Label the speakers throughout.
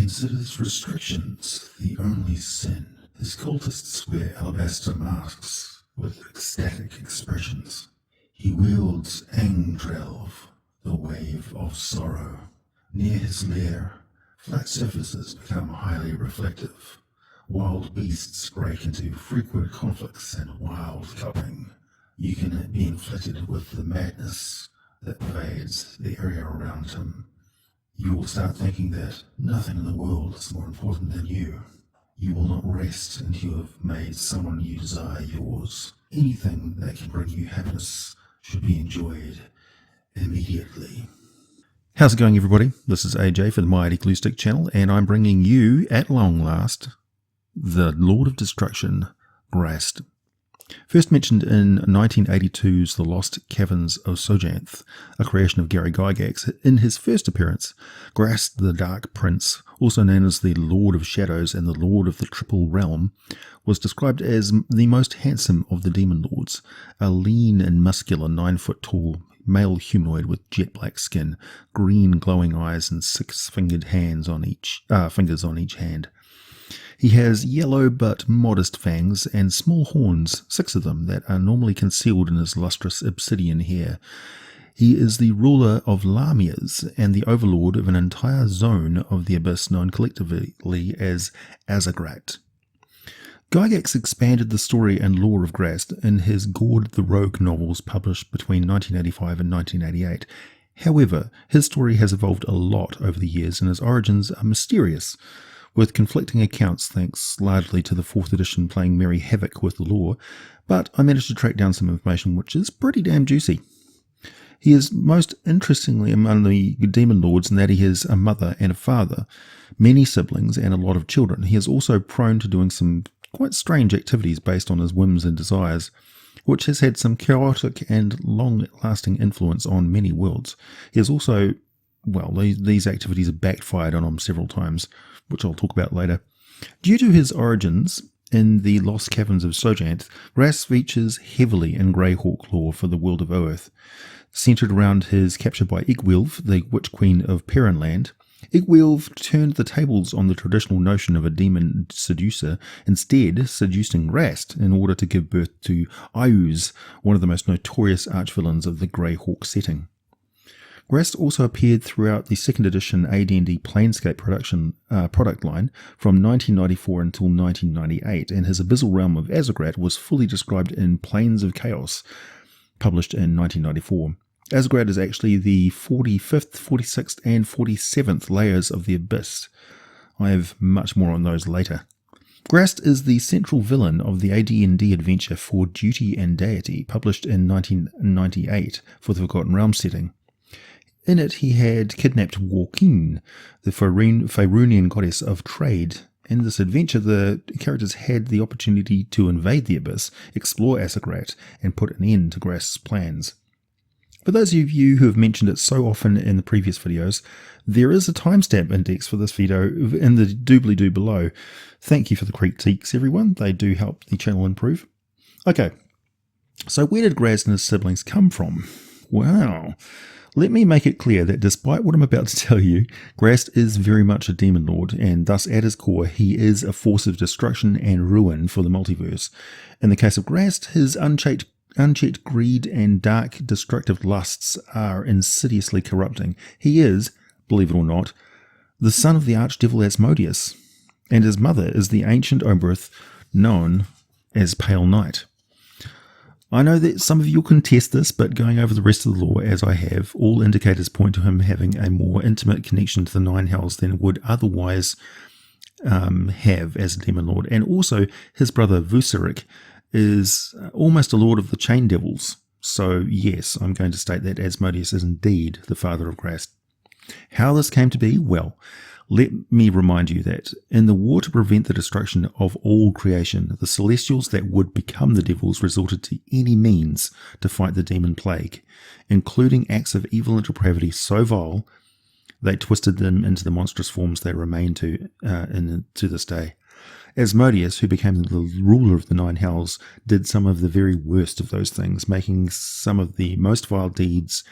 Speaker 1: considers restrictions the only sin. His cultists wear alabaster masks with ecstatic expressions. He wields Iggwilv, the wave of sorrow. Near his lair, flat surfaces become highly reflective. Wild beasts break into frequent conflicts and wild cupping. You can be inflicted with the madness that pervades the area around him. You will start thinking that nothing in the world is more important than you. You will not rest until you have made someone you desire yours. Anything that can bring you happiness should be enjoyed immediately.
Speaker 2: How's it going, everybody? This is AJ for the Mighty Glue Stick channel, and I'm bringing you, at long last, the Lord of Destruction, Graz'zt. First mentioned in 1982's The Lost Caverns of Graz'zt, a creation of Gary Gygax, in his first appearance, Graz'zt the Dark Prince, also known as the Lord of Shadows and the Lord of the Triple Realm, was described as the most handsome of the demon lords, a lean and muscular 9-foot-tall male humanoid with jet black skin, green glowing eyes, and 6-fingered hands on fingers on each hand. He has yellow but modest fangs and small horns, 6 of them, that are normally concealed in his lustrous obsidian hair. He is the ruler of Lamias and the overlord of an entire zone of the abyss known collectively as Azzagrat. Gygax expanded the story and lore of Graz'zt in his Gord the Rogue novels published between 1985 and 1988. However, his story has evolved a lot over the years and his origins are mysterious, with conflicting accounts thanks largely to the 4th edition playing merry havoc with the lore, but I managed to track down some information which is pretty damn juicy. He is most interestingly among the demon lords in that he has a mother and a father, many siblings and a lot of children. He is also prone to doing some quite strange activities based on his whims and desires, which has had some chaotic and long-lasting influence on many worlds. He is also, well, these activities have backfired on him several times, which I'll talk about later. Due to his origins in the Lost Caverns of Graz'zt, Graz'zt features heavily in Greyhawk lore for the world of Earth, centered around his capture by Iggwilv, the Witch Queen of Perrinland. Iggwilv turned the tables on the traditional notion of a demon seducer, instead seducing Graz'zt in order to give birth to Iuz, one of the most notorious archvillains of the Greyhawk setting. Graz'zt also appeared throughout the 2nd edition AD&D Planescape product line from 1994 until 1998, and his abyssal realm of Azzagrat was fully described in Planes of Chaos, published in 1994. Azzagrat is actually the 45th, 46th, and 47th layers of the Abyss. I have much more on those later. Graz'zt is the central villain of the AD&D adventure For Duty and Deity, published in 1998 for the Forgotten Realms setting. In it, he had kidnapped Warkeen, the Faerunian goddess of trade. In this adventure, the characters had the opportunity to invade the Abyss, explore Azzagrat, and put an end to Graz'tz's plans. For those of you who have mentioned it so often in the previous videos, there is a timestamp index for this video in the doobly-doo below. Thank you for the critiques, everyone. They do help the channel improve. Okay, so where did Graz'zt and his siblings come from? Wow. Let me make it clear that despite what I'm about to tell you, Graz'zt is very much a demon lord, and thus at his core he is a force of destruction and ruin for the multiverse. In the case of Graz'zt, his unchecked greed and dark destructive lusts are insidiously corrupting. He is, believe it or not, the son of the archdevil Asmodeus, and his mother is the ancient Oberth known as Pale Night. I know that some of you will contest this, but going over the rest of the lore as I have, all indicators point to him having a more intimate connection to the Nine Hells than would otherwise have as a demon lord. And also, his brother Vuceric is almost a lord of the Chain Devils. So yes, I'm going to state that Asmodeus is indeed the father of Graz'zt. How this came to be? Well, let me remind you that in the war to prevent the destruction of all creation, the Celestials that would become the devils resorted to any means to fight the demon plague, including acts of evil and depravity so vile they twisted them into the monstrous forms they remain to this day. Asmodeus, who became the ruler of the Nine Hells, did some of the very worst of those things, making some of the most vile deeds,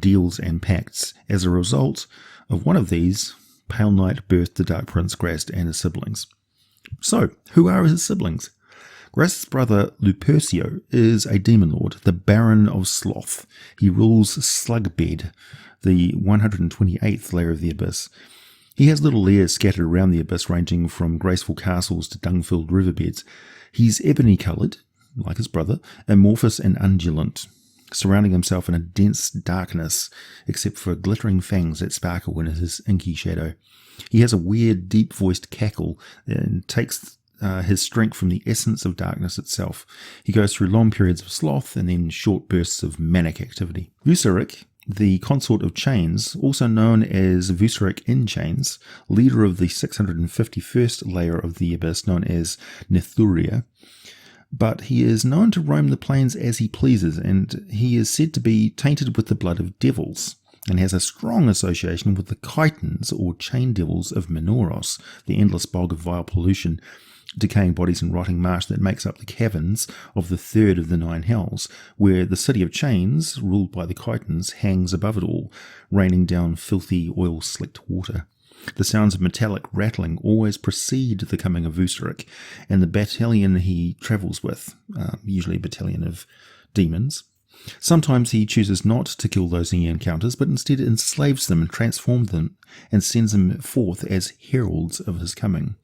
Speaker 2: deals and pacts. As a result of one of these, Pale Knight birthed the Dark Prince Graz'zt and his siblings. So, who are his siblings? Graz'zt's brother Lupercio is a demon lord, the Baron of Sloth. He rules Slugbed, the 128th layer of the Abyss. He has little lairs scattered around the Abyss, ranging from graceful castles to dung-filled riverbeds. He's ebony-coloured, like his brother, amorphous and undulant, surrounding himself in a dense darkness, except for glittering fangs that sparkle in his inky shadow. He has a weird, deep-voiced cackle and takes his strength from the essence of darkness itself. He goes through long periods of sloth and then short bursts of manic activity. Vuceric, the consort of Chains, also known as Vuceric in Chains, leader of the 651st layer of the Abyss known as Nethuria, but he is known to roam the plains as he pleases, and he is said to be tainted with the blood of devils, and has a strong association with the chitons or chain devils of Minoros, the endless bog of vile pollution, decaying bodies and rotting marsh that makes up the caverns of the third of the 9 hells, where the city of Chains, ruled by the chitons, hangs above it all, raining down filthy oil-slicked water. The sounds of metallic rattling always precede the coming of Vuceric, and the battalion he travels with, usually a battalion of demons. Sometimes he chooses not to kill those he encounters, but instead enslaves them and transforms them, and sends them forth as heralds of his coming.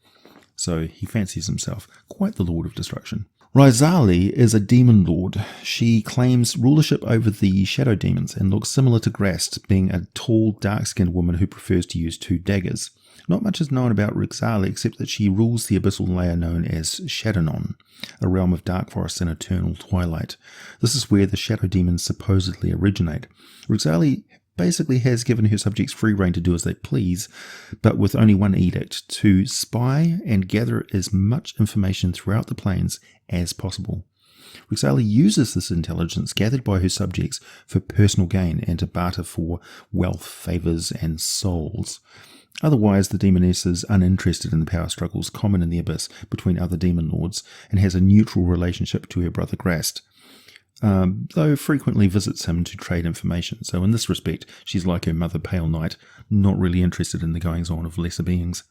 Speaker 2: So he fancies himself quite the Lord of Destruction. Rysali is a demon lord. She claims rulership over the shadow demons and looks similar to Graz'zt, being a tall, dark-skinned woman who prefers to use 2 daggers. Not much is known about Rysali except that she rules the abyssal layer known as Shadownon, a realm of dark forests and eternal twilight. This is where the shadow demons supposedly originate. Rysali basically has given her subjects free rein to do as they please, but with only one edict: to spy and gather as much information throughout the plains as possible. Rysali uses this intelligence gathered by her subjects for personal gain and to barter for wealth, favours, and souls. Otherwise, the demoness is uninterested in the power struggles common in the Abyss between other demon lords and has a neutral relationship to her brother Graz'zt, though frequently visits him to trade information. So in this respect, she's like her mother Pale Knight, not really interested in the goings-on of lesser beings.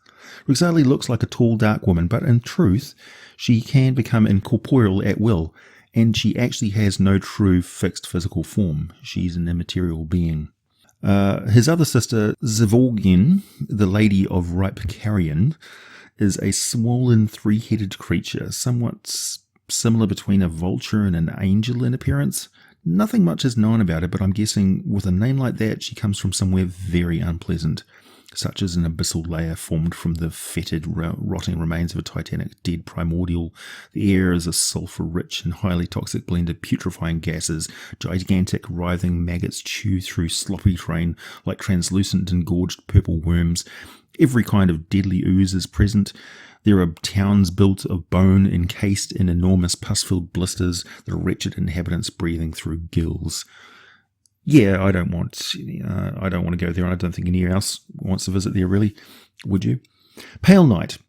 Speaker 2: Rysali looks like a tall, dark woman, but in truth, she can become incorporeal at will, and she actually has no true fixed physical form. She's an immaterial being. His other sister, Zivorgin, the Lady of Ripe Carrion, is a swollen 3-headed creature, somewhat similar between a vulture and an angel in appearance. Nothing much is known about her, but I'm guessing with a name like that, she comes from somewhere very unpleasant, such as an abyssal layer formed from the fetid, rotting remains of a titanic dead primordial. The air is a sulphur-rich and highly toxic blend of putrefying gases. Gigantic, writhing maggots chew through sloppy terrain like translucent, engorged purple worms. Every kind of deadly ooze is present. There are towns built of bone encased in enormous pus-filled blisters, the wretched inhabitants breathing through gills. Yeah, I don't want to go there. I don't think anyone else wants to visit there, really. Would you? Pale Knight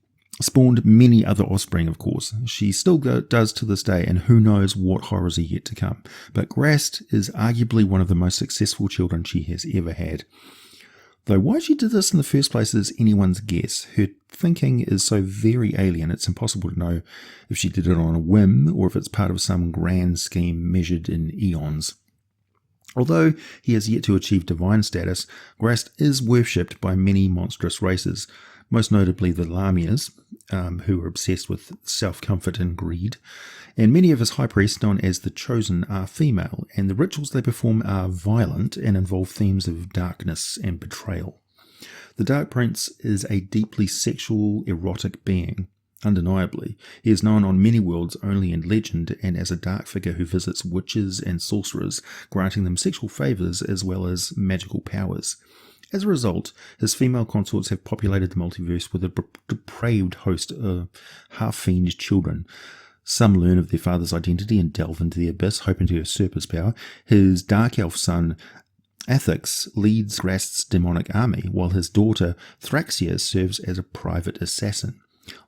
Speaker 2: spawned many other offspring, of course. She still does to this day, and who knows what horrors are yet to come. But Graz'zt is arguably one of the most successful children she has ever had. Though why she did this in the first place is anyone's guess. Her thinking is so very alien, it's impossible to know if she did it on a whim or if it's part of some grand scheme measured in eons. Although he has yet to achieve divine status, Graz'zt is worshipped by many monstrous races, most notably the Lamias, who are obsessed with self-comfort and greed, and many of his high priests, known as the Chosen, are female, and the rituals they perform are violent and involve themes of darkness and betrayal. The Dark Prince is a deeply sexual, erotic being. Undeniably, he is known on many worlds only in legend and as a dark figure who visits witches and sorcerers, granting them sexual favours as well as magical powers. As a result, his female consorts have populated the multiverse with a depraved host of half-fiend children. Some learn of their father's identity and delve into the abyss, hoping to usurp his power. His dark elf son, Athix, leads Graz'zt's demonic army, while his daughter, Thraxia, serves as a private assassin.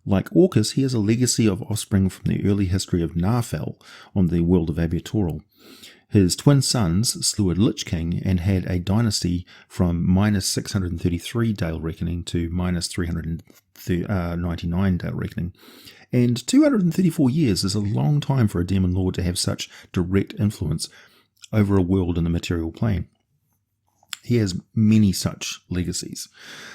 Speaker 2: Like Orcus, he has a legacy of offspring from the early history of Narfell on the world of Abiatoral. His twin sons slew a Lich King and had a dynasty from minus 633 Dale Reckoning to minus 399 Dale Reckoning. And 234 years is a long time for a Demon Lord to have such direct influence over a world in the material plane. He has many such legacies.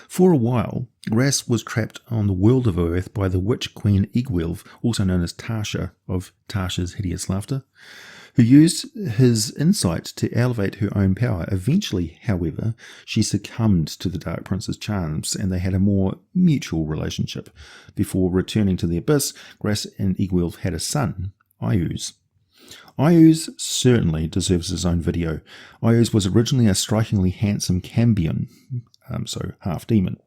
Speaker 2: For a while, Graz'zt was trapped on the world of Earth by the witch queen Iggwilv, also known as Tasha of Tasha's Hideous Laughter, who used his insight to elevate her own power. Eventually, however, she succumbed to the Dark Prince's charms, and they had a more mutual relationship. Before returning to the Abyss, Graz'zt and Iggwilv had a son, Iuz. Iuz certainly deserves his own video. Iuz was originally a strikingly handsome Cambion, so half-demon.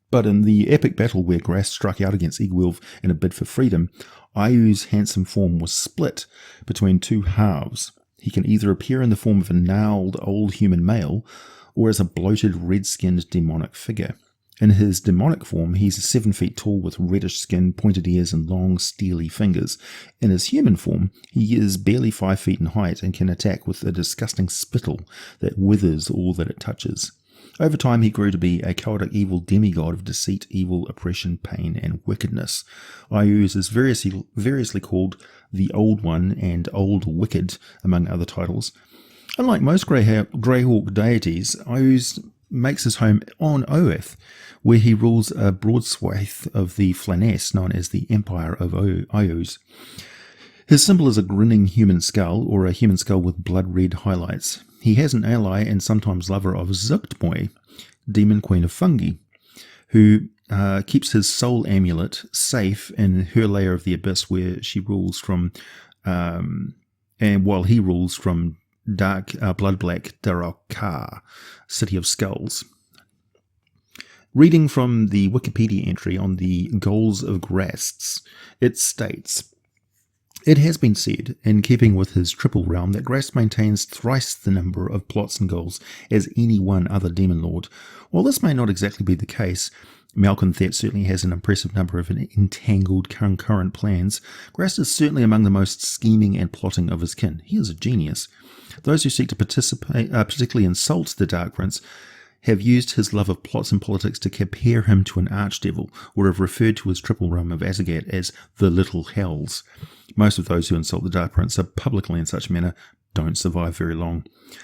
Speaker 2: But in the epic battle where Graz'zt struck out against Iggwilv in a bid for freedom, Iuz's handsome form was split between two halves. He can either appear in the form of a gnarled old human male, or as a bloated red-skinned demonic figure. In his demonic form, he's 7 feet tall with reddish skin, pointed ears, and long, steely fingers. In his human form, he is barely 5 feet in height and can attack with a disgusting spittle that withers all that it touches. Over time, he grew to be a chaotic evil demigod of deceit, evil, oppression, pain, and wickedness. Iuz is variously called the Old One and Old Wicked, among other titles. Unlike most Greyhawk deities, Iuz makes his home on Oath, where he rules a broad swathe of the Flaness known as the Empire of Iuz. His symbol is a grinning human skull, or a human skull with blood-red highlights. He has an ally and sometimes lover of Zuchtmoy, demon queen of fungi, who keeps his soul amulet safe in her layer of the Abyss, where she rules from, and while he rules from dark, blood-black Darakar, City of Skulls. Reading from the Wikipedia entry on the Goals of Graz'zt, it states, "It has been said, in keeping with his triple realm, that Graz'zt maintains thrice the number of plots and goals as any one other demon lord. While this may not exactly be the case, Malcolm Thet certainly has an impressive number of entangled concurrent plans. Graz'zt is certainly among the most scheming and plotting of his kin. He is a genius. Those who seek to particularly insult the Dark Prince have used his love of plots and politics to compare him to an archdevil, or have referred to his triple realm of Azzagrat as the Little Hells. Most of those who insult the Dark Prince publicly in such manner don't survive very long,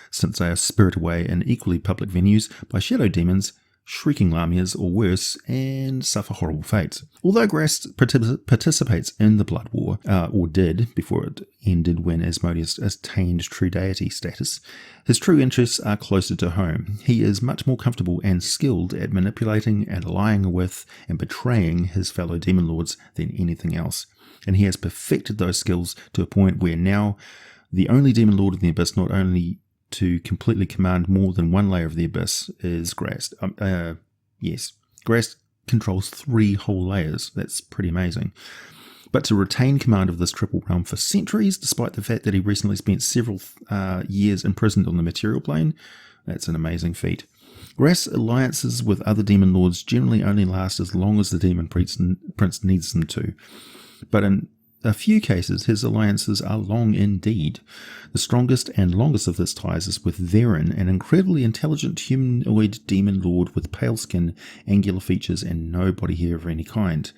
Speaker 2: since they are spirited away in equally public venues by shadow demons, shrieking lamias, or worse, and suffer horrible fates. Although Graz'zt participates in the Blood War, or did before it ended when Asmodeus attained true deity status, his true interests are closer to home. He is much more comfortable and skilled at manipulating and lying with and betraying his fellow demon lords than anything else, and he has perfected those skills to a point where now the only demon lord in the Abyss not only to completely command more than one layer of the Abyss is Graz'zt. Yes, Graz'zt controls 3 whole layers. That's pretty amazing. But to retain command of this triple realm for centuries, despite the fact that he recently spent several years imprisoned on the material plane, that's an amazing feat. Graz'zt alliances with other demon lords generally only last as long as the demon prince needs them to. But in a few cases, his alliances are long indeed. The strongest and longest of this ties is with Varen, an incredibly intelligent humanoid demon lord with pale skin, angular features, and no body hair of any kind.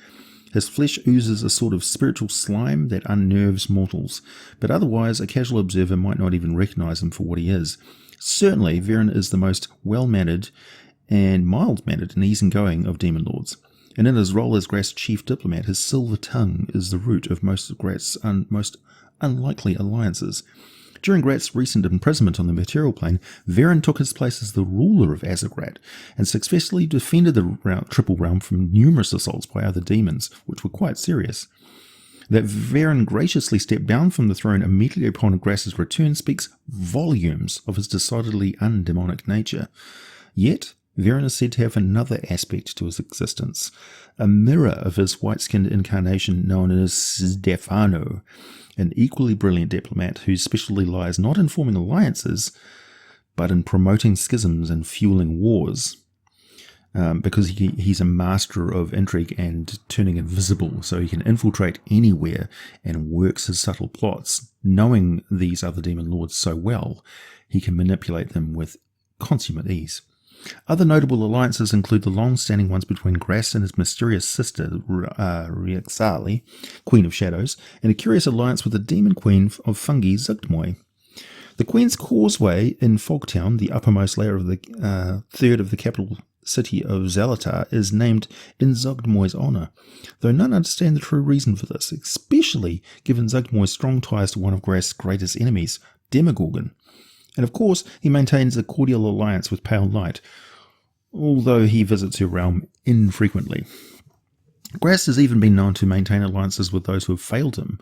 Speaker 2: His flesh oozes a sort of spiritual slime that unnerves mortals, but otherwise a casual observer might not even recognize him for what he is. Certainly, Varen is the most well-mannered and mild-mannered and easygoing of demon lords. And in his role as Graz'zt's chief diplomat, his silver tongue is the root of most of Graz'zt's most unlikely alliances. During Graz'zt's recent imprisonment on the material plane, Varen took his place as the ruler of Azzagrat and successfully defended the triple realm from numerous assaults by other demons, which were quite serious. That Varen graciously stepped down from the throne immediately upon Graz'zt's return speaks volumes of his decidedly undemonic nature. Yet, Varen is said to have another aspect to his existence, a mirror of his white-skinned incarnation known as Stefano, an equally brilliant diplomat whose specialty lies not in forming alliances, but in promoting schisms and fueling wars. because he's a master of intrigue and turning invisible, so he can infiltrate anywhere and works his subtle plots. Knowing these other demon lords so well, he can manipulate them with consummate ease. Other notable alliances include the long-standing ones between Graz'zt and his mysterious sister, Raxivort, Queen of Shadows, and a curious alliance with the demon queen of fungi, Zugdmoy. The Queen's Causeway in Fogtown, the uppermost layer of the third of the capital city of Zelatar, is named in Zugdmoy's honour, though none understand the true reason for this, especially given Zugdmoy's strong ties to one of Graz'zt's greatest enemies, Demogorgon. And of course, he maintains a cordial alliance with Pale Light, although he visits her realm infrequently. Graz'zt has even been known to maintain alliances with those who have failed him,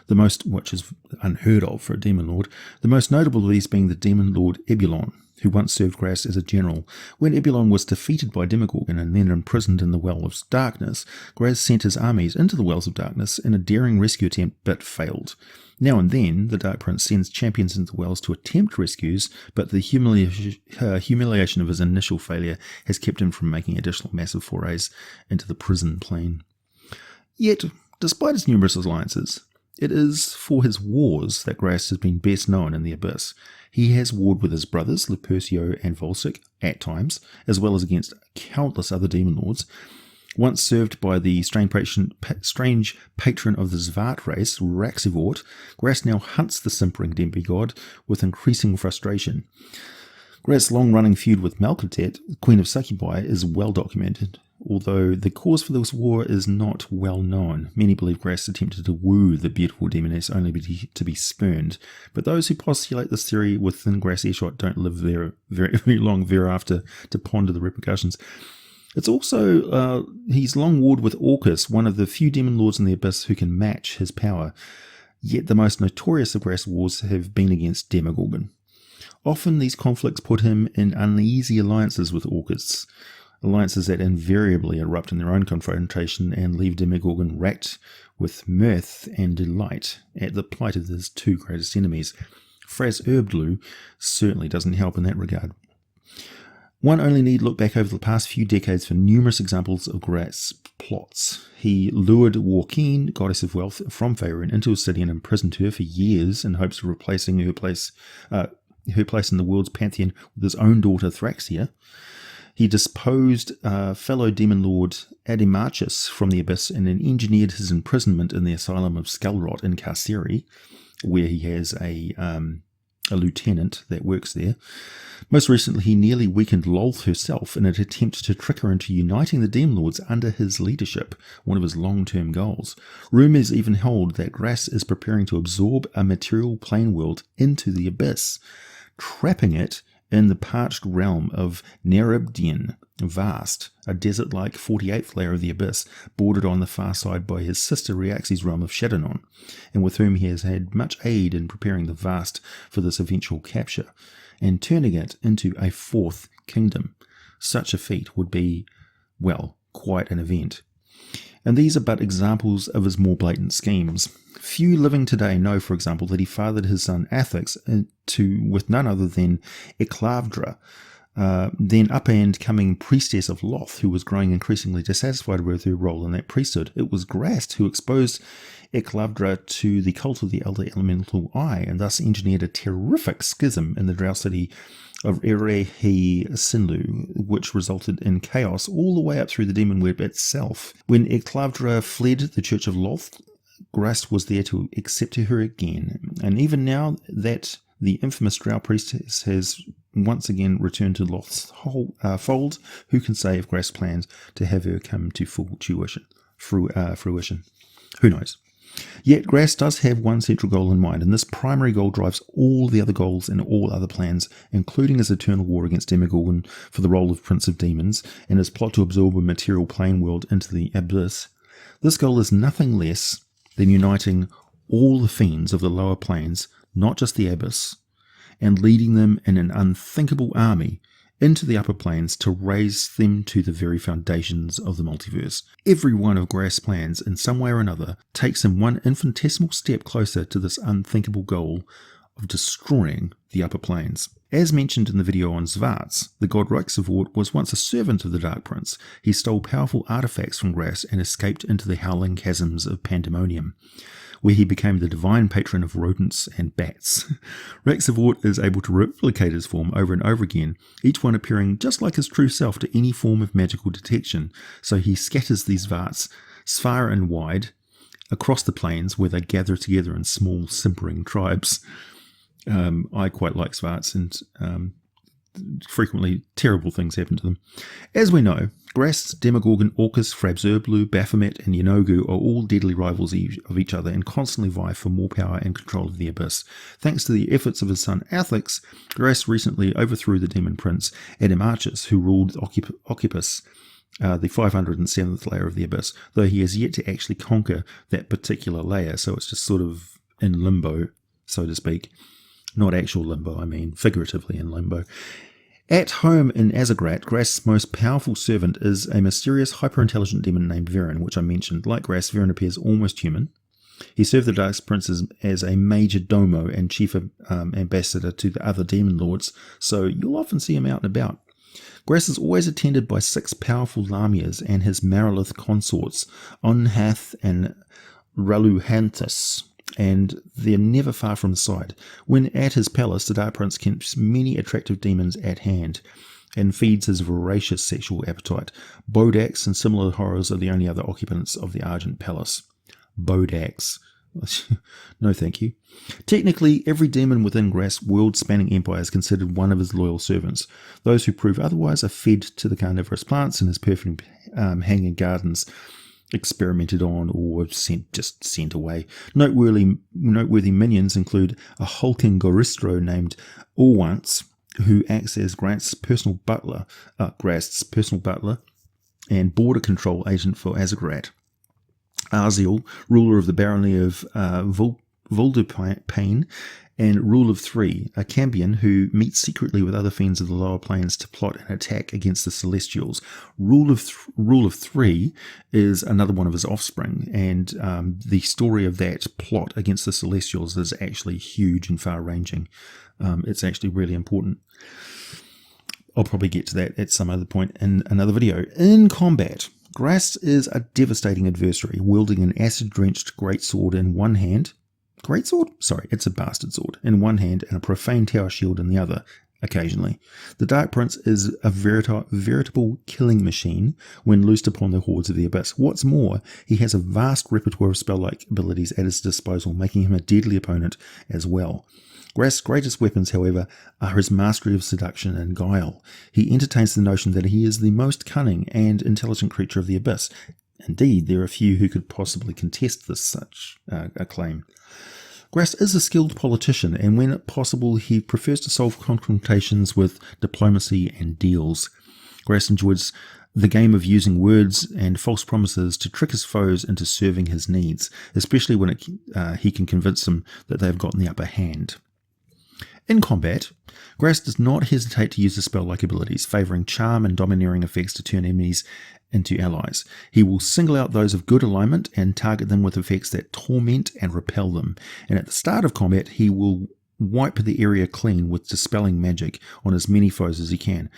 Speaker 2: the most, which is unheard of for a demon lord, the most notable of these being the demon lord Iggwilv, who once served Graz'zt as a general. When Iggwilv was defeated by Demogorgon and then imprisoned in the Well of Darkness, Graz'zt sent his armies into the Wells of Darkness in a daring rescue attempt but failed. Now and then, the Dark Prince sends champions into the Wells to attempt rescues, but the humiliation of his initial failure has kept him from making additional massive forays into the prison plane. Yet, despite his numerous alliances, it is for his wars that Graz'zt has been best known in the Abyss. He has warred with his brothers, Lupercio and Volsic, at times, as well as against countless other demon lords. Once served by the strange patron of the Xvarts race, Raxivort, Graz'zt now hunts the simpering demigod with increasing frustration. Graz'zt's long-running feud with Malkatet, Queen of Succubi, is well documented, although the cause for this war is not well known. Many believe Graz'zt attempted to woo the beautiful demoness only to be spurned, but those who postulate this theory within Graz'zt earshot don't live there very long thereafter to ponder the repercussions. It's also, he's long warred with Orcus, one of the few demon lords in the Abyss who can match his power, yet the most notorious of Graz'zt wars have been against Demogorgon. Often these conflicts put him in uneasy alliances with Orcus, alliances that invariably erupt in their own confrontation and leave Demogorgon racked with mirth and delight at the plight of his two greatest enemies. Fraz Erblu certainly doesn't help in that regard. One only need look back over the past few decades for numerous examples of Graz'zt's plots. He lured Warkeen, goddess of wealth, from Faerun into a city and imprisoned her for years in hopes of replacing her place in the world's pantheon with his own daughter Thraxia. He disposed fellow demon lord Adimarchus from the Abyss and then engineered his imprisonment in the asylum of Skullrot in Carceri, where he has a lieutenant that works there. Most recently, he nearly weakened Lolth herself in an attempt to trick her into uniting the Demon Lords under his leadership, one of his long-term goals. Rumours even hold that Graz'zt is preparing to absorb a material plane world into the Abyss, trapping it in the parched realm of Nerubdian Vast, a desert-like 48th layer of the Abyss, bordered on the far side by his sister Riaxi's realm of Shadownon, and with whom he has had much aid in preparing the Vast for this eventual capture, and turning it into a fourth kingdom. Such a feat would be, well, quite an event. And these are but examples of his more blatant schemes. Few living today know, for example, that he fathered his son Athix with none other than Eclavdra, then up-and-coming priestess of Loth, who was growing increasingly dissatisfied with her role in that priesthood. It was Graz'zt who exposed Eclavdra to the cult of the Elder Elemental Eye, and thus engineered a terrific schism in the drow city of Erehi Sinlu, which resulted in chaos all the way up through the demon web itself. When Eclavdra fled the Church of Loth, Graz'zt was there to accept her again, and even now that the infamous drow priestess has once again returned to Loth's fold, who can say if Graz'zt plans to have her come to full fruition? Who knows? Yet Graz'zt does have one central goal in mind, and this primary goal drives all the other goals and all other plans, including his eternal war against Demogorgon for the role of Prince of Demons, and his plot to absorb a material plane world into the Abyss. This goal is nothing less than uniting all the fiends of the lower planes, not just the Abyss, and leading them in an unthinkable army into the upper planes to raise them to the very foundations of the multiverse. Every one of Graz'zt's plans, in some way or another, takes him one infinitesimal step closer to this unthinkable goal of destroying the upper planes. As mentioned in the video on Xvarts, the god Raxivort was once a servant of the Dark Prince. He stole powerful artifacts from Graz'zt and escaped into the howling chasms of Pandemonium, where he became the divine patron of rodents and bats. Raxivort is able to replicate his form over and over again, each one appearing just like his true self to any form of magical detection, so he scatters these Xvarts far and wide across the plains where they gather together in small simpering tribes. I quite like Xvarts, and frequently terrible things happen to them. As we know, Graz'zt, Demogorgon, Orcus, Frabzurblu, Baphomet, and Yenogu are all deadly rivals of each other and constantly vie for more power and control of the Abyss. Thanks to the efforts of his son Athix, Graz'zt recently overthrew the demon prince Adamarchus, who ruled Occupus, the 507th layer of the Abyss, though he has yet to actually conquer that particular layer, so it's just sort of in limbo, so to speak. Not actual limbo, I mean figuratively in limbo. At home in Azzagrat, Graz'zt's most powerful servant is a mysterious, hyper-intelligent demon named Veren, which I mentioned. Like Graz'zt, Veren appears almost human. He served the Dark Prince as a major domo and chief ambassador to the other demon lords, so you'll often see him out and about. Graz'zt is always attended by 6 powerful Lamias and his Marilith consorts, Onhath and Raluhantis, and they're never far from his side. When at his palace, the Dark Prince keeps many attractive demons at hand and feeds his voracious sexual appetite. Bodax and similar horrors are the only other occupants of the Argent Palace. Bodax. No thank you. Technically, every demon within Graz'zt's world-spanning empire is considered one of his loyal servants. Those who prove otherwise are fed to the carnivorous plants in his perfume hanging gardens, experimented on, or sent away. Noteworthy minions include a hulking Goristro named Orwants, who acts as Graz'zt's personal butler and border control agent for Azzagrat. Arziel, ruler of the barony of Voldupane, and Rule of Three, a Cambion who meets secretly with other fiends of the lower planes to plot an attack against the Celestials. Rule of Three is another one of his offspring, and the story of that plot against the Celestials is actually huge and far-ranging. It's actually really important. I'll probably get to that at some other point in another video. In combat, Graz'zt is a devastating adversary, wielding an acid-drenched greatsword in one hand. Greatsword? Sorry, it's a bastard sword in one hand and a profane tower shield in the other, occasionally. The Dark Prince is a veritable killing machine when loosed upon the hordes of the Abyss. What's more, he has a vast repertoire of spell-like abilities at his disposal, making him a deadly opponent as well. Graz'zt's greatest weapons, however, are his mastery of seduction and guile. He entertains the notion that he is the most cunning and intelligent creature of the Abyss. Indeed, there are few who could possibly contest such a claim. Graz'zt is a skilled politician, and when possible, he prefers to solve confrontations with diplomacy and deals. Graz'zt enjoys the game of using words and false promises to trick his foes into serving his needs, especially when he can convince them that they have gotten the upper hand. In combat, Graz'zt does not hesitate to use the spell-like abilities, favouring charm and domineering effects to turn enemies into allies. He will single out those of good alignment and target them with effects that torment and repel them. And at the start of combat, he will wipe the area clean with dispelling magic on as many foes as he can.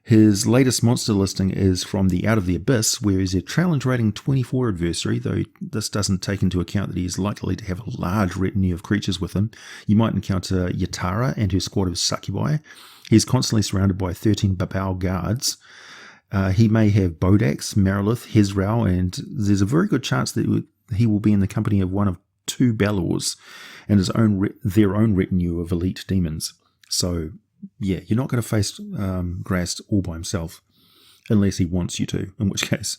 Speaker 2: His latest monster listing is from the Out of the Abyss, where he's a challenge rating 24 adversary, though this doesn't take into account that he is likely to have a large retinue of creatures with him. You might encounter Yatara and her squad of succubi. He's constantly surrounded by 13 Babao guards. He may have Bodax, Marilith, Hezrao, and there's a very good chance that he will be in the company of one of 2 Balors and their own retinue of elite demons. So, yeah, you're not going to face Graz'zt all by himself, unless he wants you to, in which case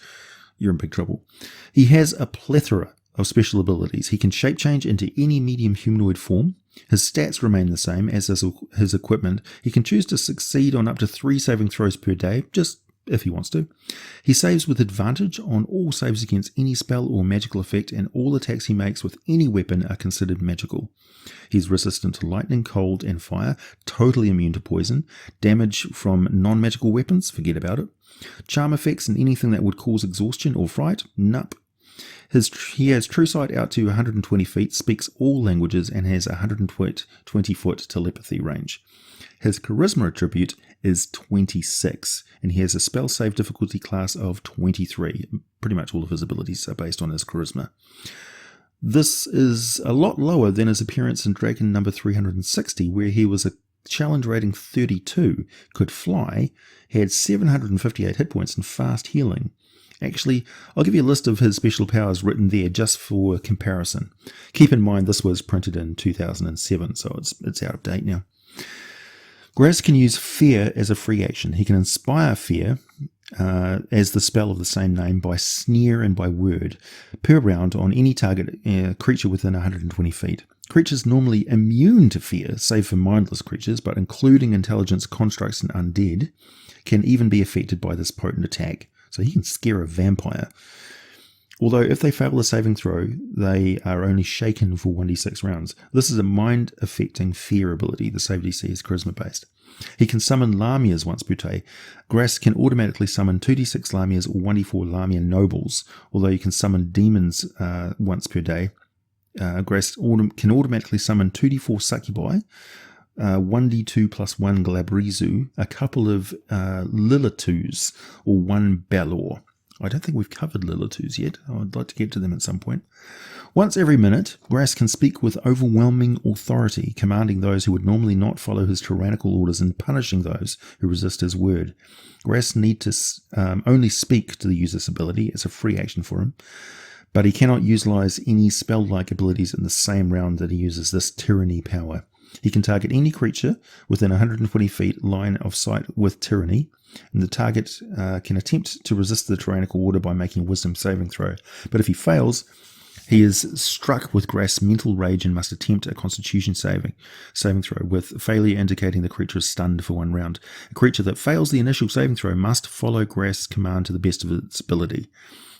Speaker 2: you're in big trouble. He has a plethora of special abilities. He can shape change into any medium humanoid form. His stats remain the same as his equipment. He can choose to succeed on up to 3 saving throws per day, just if he wants to. He saves with advantage on all saves against any spell or magical effect, and all attacks he makes with any weapon are considered magical. He's resistant to lightning, cold, and fire, totally immune to poison, damage from non-magical weapons, forget about it, charm effects and anything that would cause exhaustion or fright, nup. He has true sight out to 120 feet, speaks all languages, and has 120-foot telepathy range. His charisma attribute is 26, and he has a spell save difficulty class of 23. Pretty much all of his abilities are based on his charisma. This is a lot lower than his appearance in Dragon number 360, where he was a challenge rating 32, could fly, had 758 hit points and fast healing. Actually, I'll give you a list of his special powers written there just for comparison. Keep in mind this was printed in 2007, so it's out of date now. Graz'zt can use fear as a free action. He can inspire fear as the spell of the same name by sneer and by word per round on any target creature within 120 feet. Creatures normally immune to fear, save for mindless creatures, but including intelligence, constructs, and undead, can even be affected by this potent attack. So he can scare a vampire. Although if they fail the saving throw, they are only shaken for 1d6 rounds. This is a mind-affecting fear ability. The save DC is charisma-based. He can summon Lamias once per day. Graz'zt can automatically summon 2d6 Lamias or 1d4 Lamia nobles. Although you can summon demons once per day, Graz'zt can automatically summon 2d4 Succubi, 1d2 plus 1 Glabrizu, a couple of Lilitus, or 1 Balor. I don't think we've covered Lilitus yet. I'd like to get to them at some point. Once every minute, Graz'zt can speak with overwhelming authority, commanding those who would normally not follow his tyrannical orders and punishing those who resist his word. Graz'zt need to only speak to the user's ability. It's a free action for him. But he cannot utilize any spell-like abilities in the same round that he uses this tyranny power. He can target any creature within 120 feet line of sight with tyranny, and the target can attempt to resist the tyrannical order by making a wisdom saving throw. But if he fails, he is struck with Graz'zt mental rage and must attempt a constitution saving throw, with failure indicating the creature is stunned for 1 round. A creature that fails the initial saving throw must follow Graz'st's command to the best of its ability,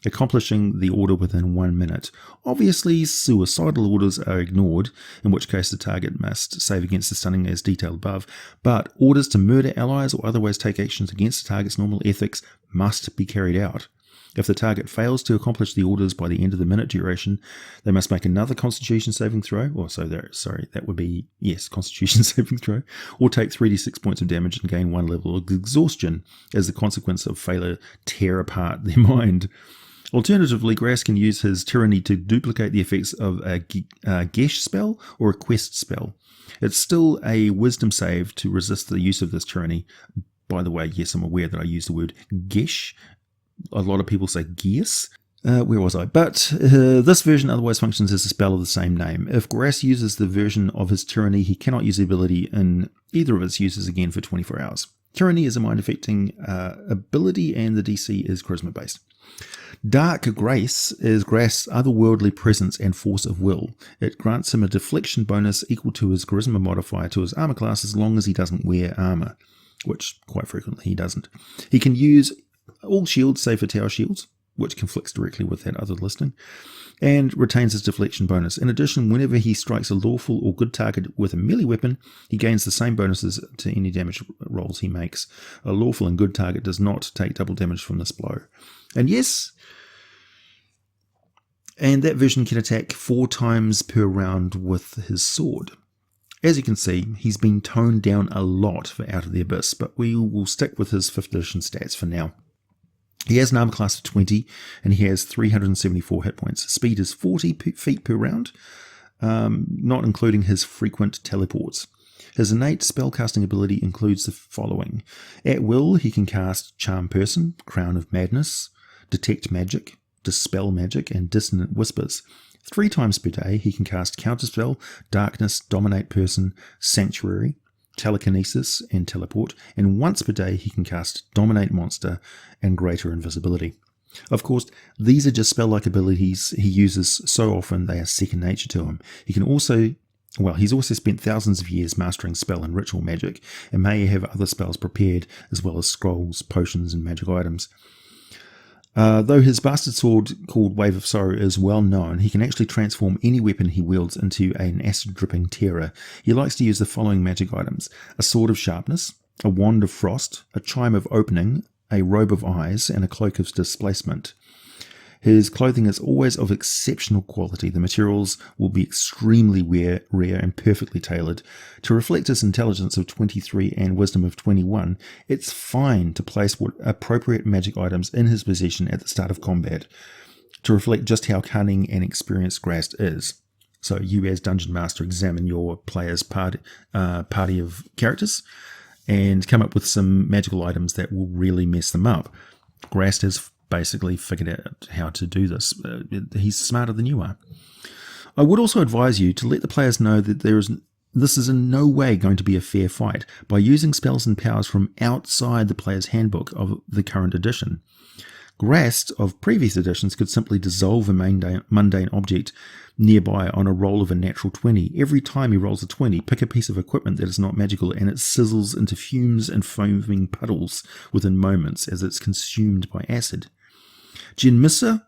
Speaker 2: accomplishing the order within 1 minute. Obviously, suicidal orders are ignored, in which case the target must save against the stunning as detailed above, but orders to murder allies or otherwise take actions against the target's normal ethics must be carried out. If the target fails to accomplish the orders by the end of the minute duration, they must make another constitution saving throw, constitution saving throw, or take 3d6 points of damage and gain 1 level of exhaustion as the consequence of failure tear apart their mind. Alternatively, Graz'zt can use his tyranny to duplicate the effects of a Gesh spell or a quest spell. It's still a wisdom save to resist the use of this tyranny. By the way, yes, I'm aware that I use the word Gesh. A lot of people say Geas. Where was I? But this version otherwise functions as a spell of the same name. If Graz'zt uses the version of his tyranny, he cannot use the ability in either of its uses again for 24 hours. Tyranny is a mind-affecting ability, and the DC is charisma-based. Dark Grace is Graz'st's otherworldly presence and force of will. It grants him a deflection bonus equal to his charisma modifier to his armor class as long as he doesn't wear armor, which quite frequently he doesn't. He can use all shields save for tower shields, which conflicts directly with that other listing, and retains his deflection bonus. In addition, whenever he strikes a lawful or good target with a melee weapon, he gains the same bonuses to any damage rolls he makes. A lawful and good target does not take double damage from this blow. And yes, and that version can attack 4 times per round with his sword. As you can see, he's been toned down a lot for Out of the Abyss, but we will stick with his 5th edition stats for now. He has an armor class of 20, and he has 374 hit points. Speed is 40 feet per round, not including his frequent teleports. His innate spellcasting ability includes the following. At will, he can cast Charm Person, Crown of Madness, Detect Magic, Dispel Magic, and Dissonant Whispers. 3 times per day, he can cast Counterspell, Darkness, Dominate Person, Sanctuary, Telekinesis, and Teleport, and once per day he can cast Dominate Monster and Greater Invisibility. Of course, these are just spell-like abilities he uses so often they are second nature to him. He's also spent thousands of years mastering spell and ritual magic, and may have other spells prepared, as well as scrolls, potions, and magic items. Though his bastard sword, called Wave of Sorrow, is well known, he can actually transform any weapon he wields into an acid-dripping terror. He likes to use the following magic items: a Sword of Sharpness, a Wand of Frost, a Chime of Opening, a Robe of Eyes, and a Cloak of Displacement. His clothing is always of exceptional quality. The materials will be extremely rare and perfectly tailored. To reflect his intelligence of 23 and wisdom of 21, it's fine to place appropriate magic items in his possession at the start of combat, to reflect just how cunning and experienced Graz'zt is. So you as Dungeon Master examine your player's party of characters and come up with some magical items that will really mess them up. Graz'zt has basically figured out how to do this. He's smarter than you are. I would also advise you to let the players know that this is in no way going to be a fair fight by using spells and powers from outside the player's handbook of the current edition. Graz'zt of previous editions could simply dissolve a mundane object nearby on a roll of a natural 20. Every time he rolls a 20, pick a piece of equipment that is not magical, and it sizzles into fumes and foaming puddles within moments as it's consumed by acid. Jinmissa,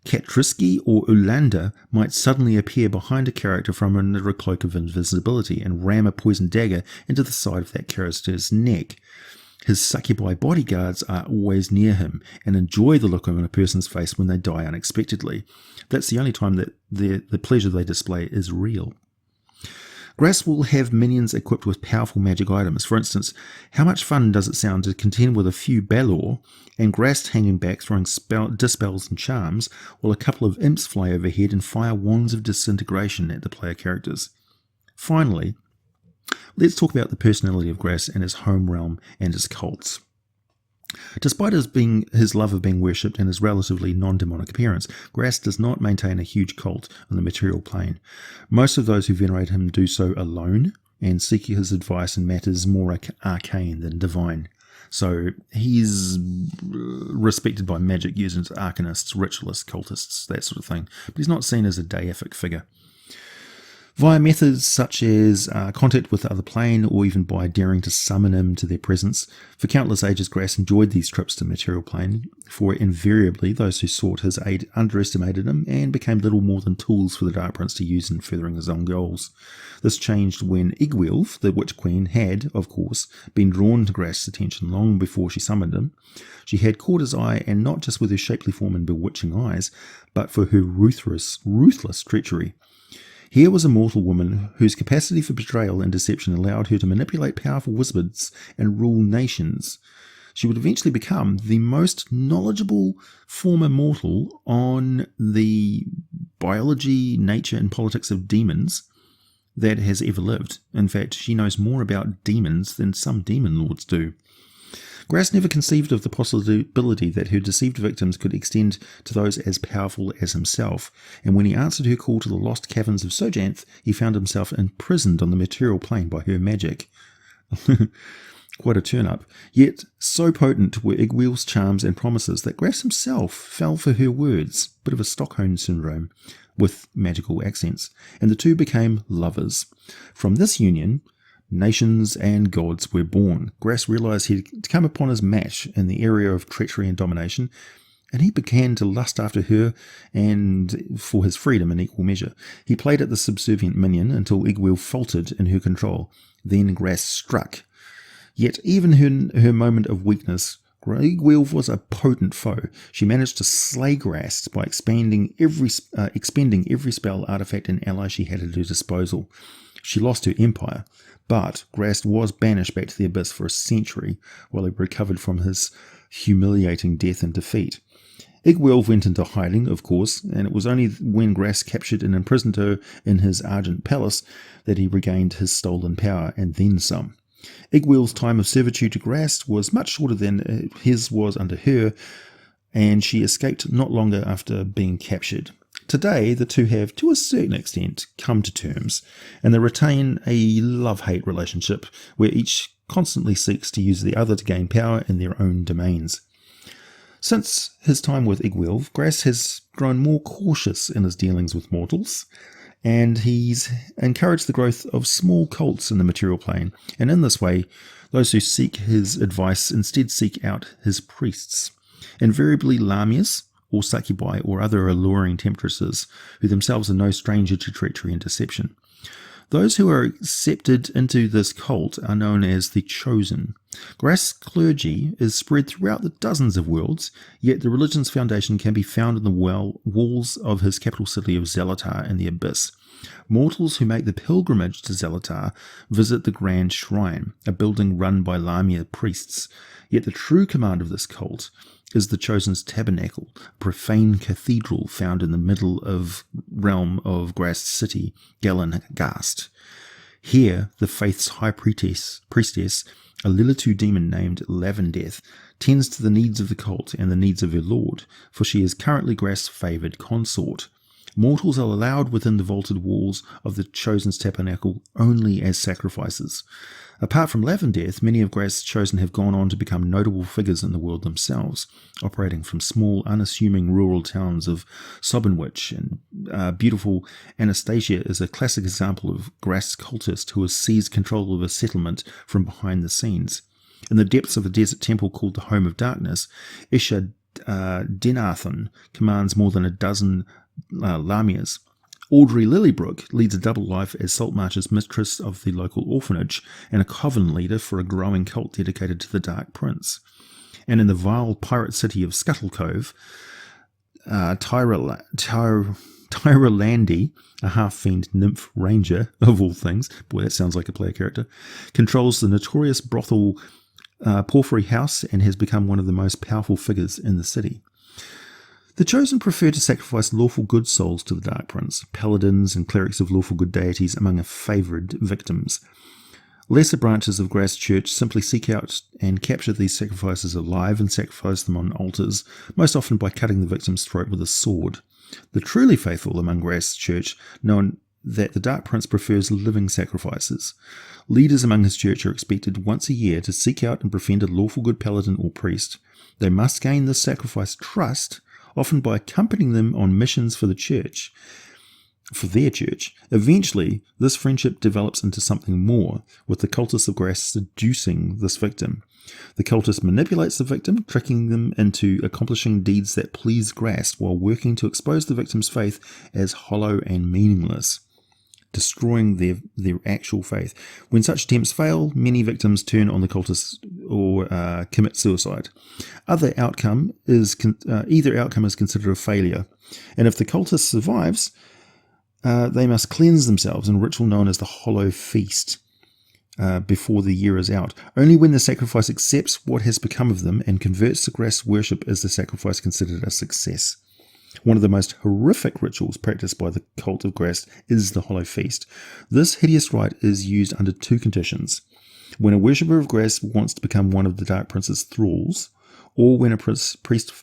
Speaker 2: Katriski, or Ulander might suddenly appear behind a character from under a cloak of invisibility and ram a poisoned dagger into the side of that character's neck. His succubi bodyguards are always near him and enjoy the look on a person's face when they die unexpectedly. That's the only time that the pleasure they display is real. Graz'zt will have minions equipped with powerful magic items. For instance, how much fun does it sound to contend with a few Balor and Graz'zt hanging back throwing dispels and charms, while a couple of imps fly overhead and fire wands of disintegration at the player characters. Finally, let's talk about the personality of Graz'zt and his home realm and his cults. Despite his love of being worshipped and his relatively non-demonic appearance, Graz'zt does not maintain a huge cult on the material plane. Most of those who venerate him do so alone and seek his advice in matters more arcane than divine. So he's respected by magic users, arcanists, ritualists, cultists, that sort of thing, but he's not seen as a deific figure. Via methods such as contact with the other plane, or even by daring to summon him to their presence. For countless ages, Graz'zt enjoyed these trips to the material plane, for invariably those who sought his aid underestimated him and became little more than tools for the Dark Prince to use in furthering his own goals. This changed when Iggwilv, the Witch Queen, had, of course, been drawn to Graz'st's attention long before she summoned him. She had caught his eye, and not just with her shapely form and bewitching eyes, but for her ruthless treachery. Here was a mortal woman whose capacity for betrayal and deception allowed her to manipulate powerful wizards and rule nations. She would eventually become the most knowledgeable former mortal on the biology, nature, and politics of demons that has ever lived. In fact, she knows more about demons than some demon lords do. Graz'zt never conceived of the possibility that her deceived victims could extend to those as powerful as himself, and when he answered her call to the lost caverns of Sojanth, he found himself imprisoned on the material plane by her magic. Quite a turn-up. Yet so potent were Iggwilv's charms and promises that Graz'zt himself fell for her words, bit of a Stockholm syndrome, with magical accents, and the two became lovers. From this union, nations and gods were born. Graz'zt realized he'd come upon his match in the area of treachery and domination, and he began to lust after her and for his freedom in equal measure. He played at the subservient minion until Iggwilv faltered in her control. Then Graz'zt struck. Yet even in her moment of weakness, Iggwilv was a potent foe. She managed to slay Graz'zt by expending every spell, artifact, and ally she had at her disposal. She lost her empire, but Graz'zt was banished back to the Abyss for a century while he recovered from his humiliating death and defeat. Iggwilv went into hiding, of course, and it was only when Graz'zt captured and imprisoned her in his Argent Palace that he regained his stolen power, and then some. Iggwilv's time of servitude to Graz'zt was much shorter than his was under her, and she escaped not longer after being captured. Today, the two have, to a certain extent, come to terms, and they retain a love-hate relationship where each constantly seeks to use the other to gain power in their own domains. Since his time with Iggwilv, Graz'zt has grown more cautious in his dealings with mortals, and he's encouraged the growth of small cults in the material plane, and in this way, those who seek his advice instead seek out his priests. Invariably Lamias, or succubi, or other alluring temptresses, who themselves are no stranger to treachery and deception. Those who are accepted into this cult are known as the Chosen. Graz'zt clergy is spread throughout the dozens of worlds, yet the religion's foundation can be found in the walls of his capital city of Zelatar in the Abyss. Mortals who make the pilgrimage to Zelatar visit the Grand Shrine, a building run by Lamia priests. Yet the true command of this cult is the Chosen's tabernacle, a profane cathedral found in the middle of realm of Graz'zt city, Gast. Here, the faith's high priestess, a Lilitu demon named Lavendeth, tends to the needs of the cult and the needs of her lord, for she is currently Graz'st's favoured consort. Mortals are allowed within the vaulted walls of the Chosen's tabernacle only as sacrifices. Apart from Lavendeth, many of Graz'st's Chosen have gone on to become notable figures in the world themselves, operating from small, unassuming rural towns of Sobinwich, and beautiful Anastasia is a classic example of Graz'zt cultist who has seized control of a settlement from behind the scenes. In the depths of a desert temple called the Home of Darkness, Isha Denathan commands more than a dozen Lamias. Audrey Lilybrook leads a double life as Saltmarsh's mistress of the local orphanage and a coven leader for a growing cult dedicated to the Dark Prince. And in the vile pirate city of Scuttle Cove, Tyralandi, a half-fiend nymph ranger, of all things, boy that sounds like a player character, controls the notorious brothel Porphyry House and has become one of the most powerful figures in the city. The Chosen prefer to sacrifice lawful good souls to the Dark Prince, paladins and clerics of lawful good deities among favoured victims. Lesser branches of Graz'zt Church simply seek out and capture these sacrifices alive and sacrifice them on altars, most often by cutting the victim's throat with a sword. The truly faithful among Graz'zt Church know that the Dark Prince prefers living sacrifices. Leaders among his church are expected once a year to seek out and befriend a lawful good paladin or priest. They must gain this sacrifice trust, often by accompanying them on missions for their church. Eventually, this friendship develops into something more, with the Cultists of Graz'zt seducing this victim. The cultist manipulates the victim, tricking them into accomplishing deeds that please Graz'zt while working to expose the victim's faith as hollow and meaningless, destroying their actual faith. When such attempts fail, many victims turn on the cultists or commit suicide. Either outcome is considered a failure, and if the cultist survives, they must cleanse themselves in a ritual known as the Hollow Feast before the year is out. Only when the sacrifice accepts what has become of them and converts to Graz'zt worship is the sacrifice considered a success. One of the most horrific rituals practiced by the Cult of Graz'zt is the Hollow Feast. This hideous rite is used under two conditions: when a worshipper of Graz'zt wants to become one of the Dark Prince's thralls, or when a priest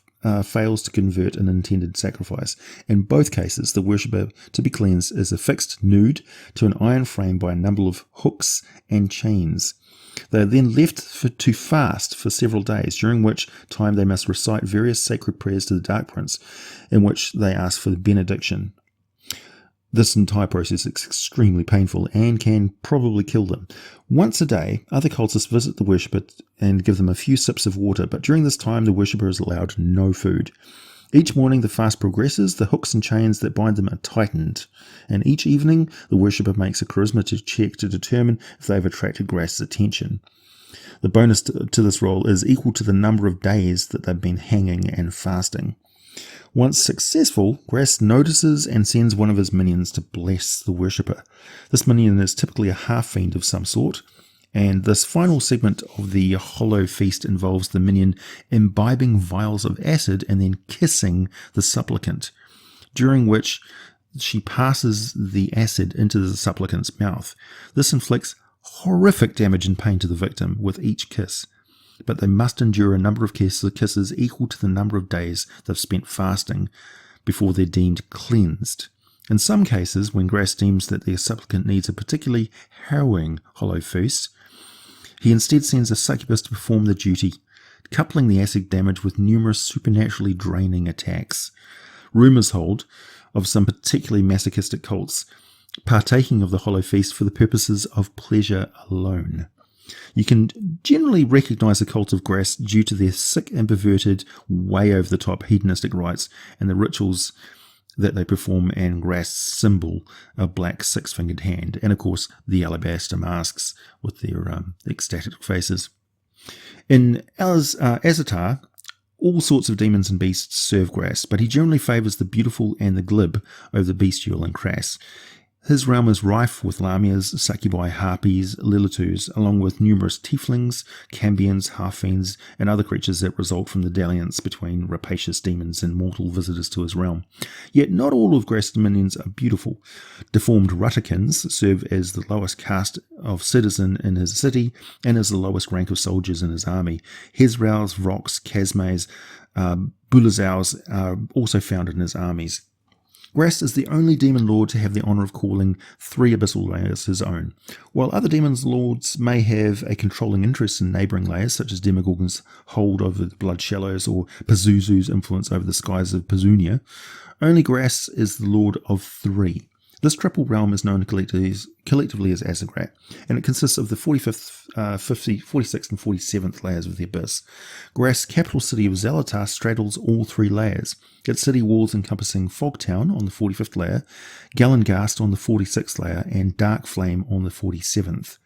Speaker 2: fails to convert an intended sacrifice. In both cases, the worshipper to be cleansed is affixed nude to an iron frame by a number of hooks and chains. They are then left to fast for several days, during which time they must recite various sacred prayers to the Dark Prince, in which they ask for the benediction. This entire process is extremely painful and can probably kill them. Once a day, other cultists visit the worshipper and give them a few sips of water, but during this time the worshipper is allowed no food. Each morning the fast progresses, the hooks and chains that bind them are tightened, and each evening the worshipper makes a charisma check to determine if they have attracted Graz'st's attention. The bonus to this roll is equal to the number of days that they've been hanging and fasting. Once successful, Graz'zt notices and sends one of his minions to bless the worshipper. This minion is typically a half-fiend of some sort, and this final segment of the Hollow Feast involves the minion imbibing vials of acid and then kissing the supplicant, during which she passes the acid into the supplicant's mouth. This inflicts horrific damage and pain to the victim with each kiss, but they must endure a number of kisses equal to the number of days they've spent fasting before they're deemed cleansed. In some cases, when Graz'zt deems that the supplicant needs a particularly harrowing Hollow Feast, he instead sends a succubus to perform the duty, coupling the acid damage with numerous supernaturally draining attacks. Rumours hold of some particularly masochistic cults partaking of the Hollow Feast for the purposes of pleasure alone. You can generally recognise the Cult of Graz'zt due to their sick and perverted, way over the top hedonistic rites and the rituals that they perform, and Graz'tz's symbol, a black six-fingered hand, and of course the alabaster masks with their ecstatic faces. In Zelatar, all sorts of demons and beasts serve Graz'zt, but he generally favours the beautiful and the glib over the bestial and crass. His realm is rife with lamias, succubi, harpies, lilitus, along with numerous tieflings, cambions, half-fiends, and other creatures that result from the dalliance between rapacious demons and mortal visitors to his realm. Yet not all of Graz'tz's dominions are beautiful. Deformed Rutterkins serve as the lowest caste of citizen in his city, and as the lowest rank of soldiers in his army. Hezraus, Vrox, Kazmays, Bulazaus are also found in his armies. Graz'zt is the only demon lord to have the honour of calling 3 abyssal layers his own. While other demon lords may have a controlling interest in neighbouring layers, such as Demogorgon's hold over the Blood Shallows or Pazuzu's influence over the skies of Pazunia, only Graz'zt is the lord of 3. This triple realm is known collectively as Azzagrat, and it consists of the 45th, 46th and 47th layers of the Abyss. Graz'tz's capital city of Zelatar straddles all 3 layers, its city walls encompassing Fogtown on the 45th layer, Galengast on the 46th layer, and Dark Flame on the 47th.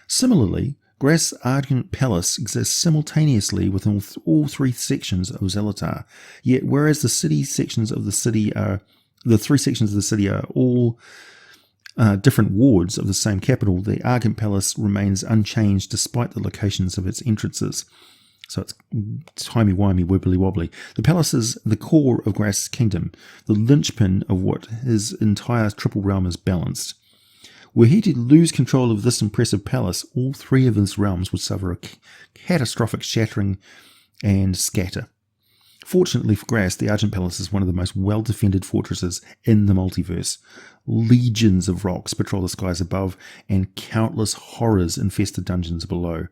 Speaker 2: Similarly, Graz'tz's Ardent Palace exists simultaneously within all 3 sections of Zelatar, yet whereas the 3 sections of the city are all different wards of the same capital, the Argent Palace remains unchanged despite the locations of its entrances. So it's timey-wimey, wibbly-wobbly. The palace is the core of Graz'tz's kingdom, the linchpin of what his entire triple realm is balanced. Were he to lose control of this impressive palace, all 3 of his realms would suffer a catastrophic shattering and scatter. Fortunately for Graz'zt, the Argent Palace is one of the most well-defended fortresses in the multiverse. Legions of rocks patrol the skies above, and countless horrors infest the dungeons below.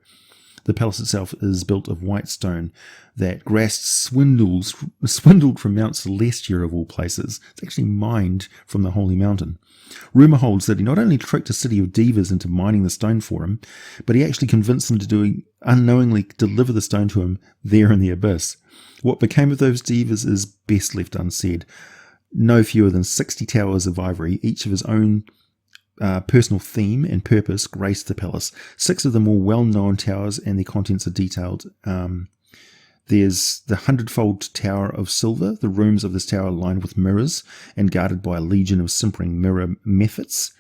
Speaker 2: The palace itself is built of white stone that Graz'zt swindled from Mount Celestia of all places. It's actually mined from the Holy Mountain. Rumour holds that he not only tricked a city of divas into mining the stone for him, but he actually convinced them to unknowingly deliver the stone to him there in the Abyss. What became of those divas is best left unsaid. No fewer than 60 towers of ivory, each of his own personal theme and purpose, graced the palace. 6 of the more well-known towers and their contents are detailed. There's the 100-fold Tower of Silver. The rooms of this tower are lined with mirrors and guarded by a legion of simpering mirror mephits.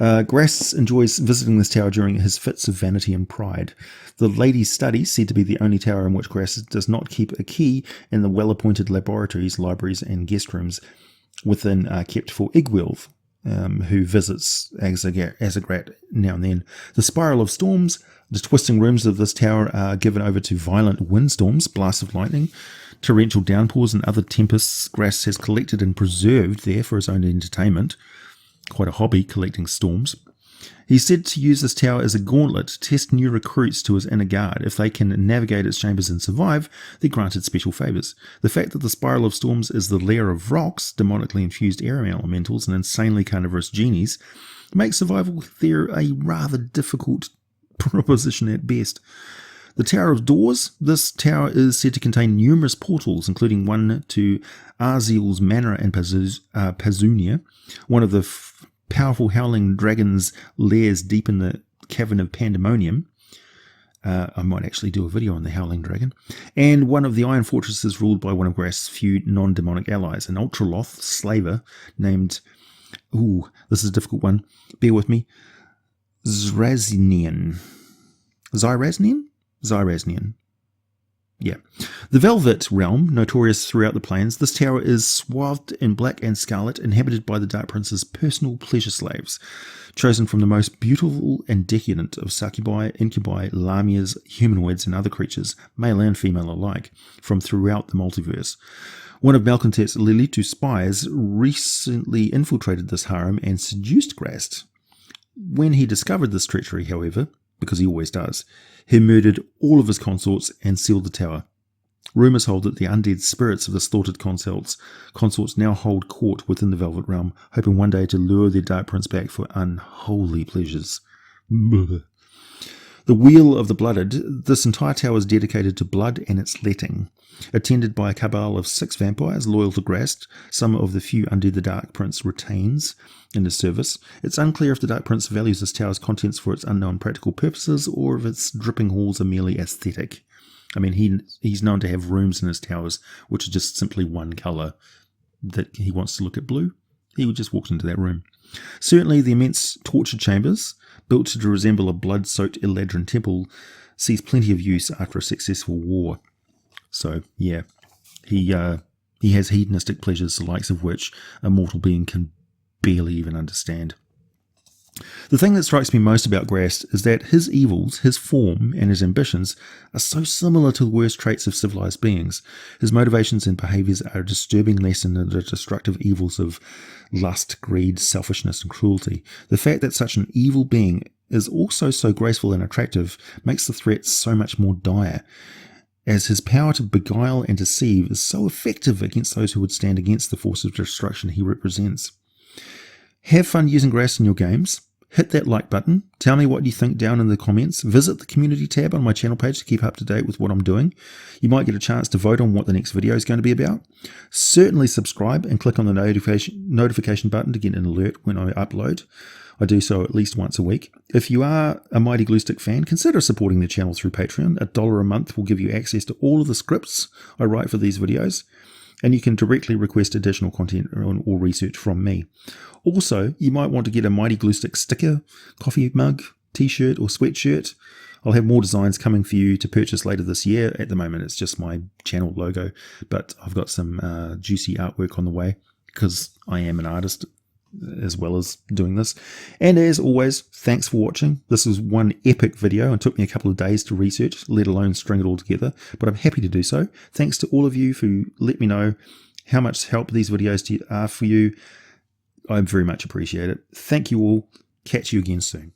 Speaker 2: Graz'zt enjoys visiting this tower during his fits of vanity and pride. The Lady's Study, said to be the only tower in which Graz'zt does not keep a key, in the well-appointed laboratories, libraries and guest rooms within are kept for Iggwilv, who visits Azzagrat now and then. The Spiral of Storms, the twisting rooms of this tower are given over to violent windstorms, blasts of lightning, torrential downpours and other tempests Graz'zt has collected and preserved there for his own entertainment. Quite a hobby, collecting storms. He's said to use this tower as a gauntlet to test new recruits to his inner guard. If they can navigate its chambers and survive, they're granted special favours. The fact that the Spiral of Storms is the lair of Vrox, demonically infused air elementals and insanely carnivorous genies, makes survival there a rather difficult proposition at best. The Tower of Doors. This tower is said to contain numerous portals, including one to Arziel's Manor and Pazunia, one of the powerful howling dragon's lairs deep in the cavern of Pandemonium. I might actually do a video on the howling dragon. And one of the iron fortresses ruled by one of Graz'tz's few non-demonic allies, an Ultraloth slaver named, this is a difficult one, bear with me, Zyraznian. Yeah. The Velvet Realm, notorious throughout the plains, this tower is swathed in black and scarlet, inhabited by the Dark Prince's personal pleasure slaves, chosen from the most beautiful and decadent of succubi, incubi, lamias, humanoids and other creatures, male and female alike, from throughout the multiverse. One of Malcontent's Lilitu spies recently infiltrated this harem and seduced Graz'zt. When he discovered this treachery, however, because he always does, he murdered all of his consorts and sealed the tower. Rumours hold that the undead spirits of the slaughtered consorts now hold court within the Velvet Realm, hoping one day to lure their Dark Prince back for unholy pleasures. The The Wheel of the Blooded. This entire tower is dedicated to blood and its letting. Attended by a cabal of 6 vampires loyal to Graz'zt, some of the few Zelatar the Dark Prince retains in his service. It's unclear if the Dark Prince values this tower's contents for its unknown practical purposes, or if its dripping halls are merely aesthetic. I mean, he's known to have rooms in his towers which are just simply one colour that he wants to look at blue. He would just walk into that room. Certainly the immense torture chambers, built to resemble a blood-soaked Eladrin temple, sees plenty of use after a successful war. So, yeah, he has hedonistic pleasures the likes of which a mortal being can barely even understand. The thing that strikes me most about Graz'zt is that his evils, his form, and his ambitions are so similar to the worst traits of civilized beings. His motivations and behaviours are a disturbing lesson in the destructive evils of lust, greed, selfishness, and cruelty. The fact that such an evil being is also so graceful and attractive makes the threat so much more dire, as his power to beguile and deceive is so effective against those who would stand against the force of destruction he represents. Have fun using Graz'zt in your games. Hit that like button. Tell me what you think down in the comments. Visit the community tab on my channel page to keep up to date with what I'm doing. You might get a chance to vote on what the next video is going to be about. Certainly subscribe and click on the notification button to get an alert when I upload. I do so at least once a week. If you are a Mighty Gluestick fan, consider supporting the channel through Patreon. $1 a month will give you access to all of the scripts I write for these videos, and you can directly request additional content or research from me. Also, you might want to get a Mighty Gluestick sticker, coffee mug, t-shirt or sweatshirt. I'll have more designs coming for you to purchase later this year. At the moment, it's just my channel logo, but I've got some juicy artwork on the way because I am an artist as well as doing this. And as always, thanks for watching. This is one epic video and took me a couple of days to research, let alone string it all together, but I'm happy to do so. Thanks to all of you who let me know how much help these videos are for you. I very much appreciate it. Thank you all. Catch you again soon.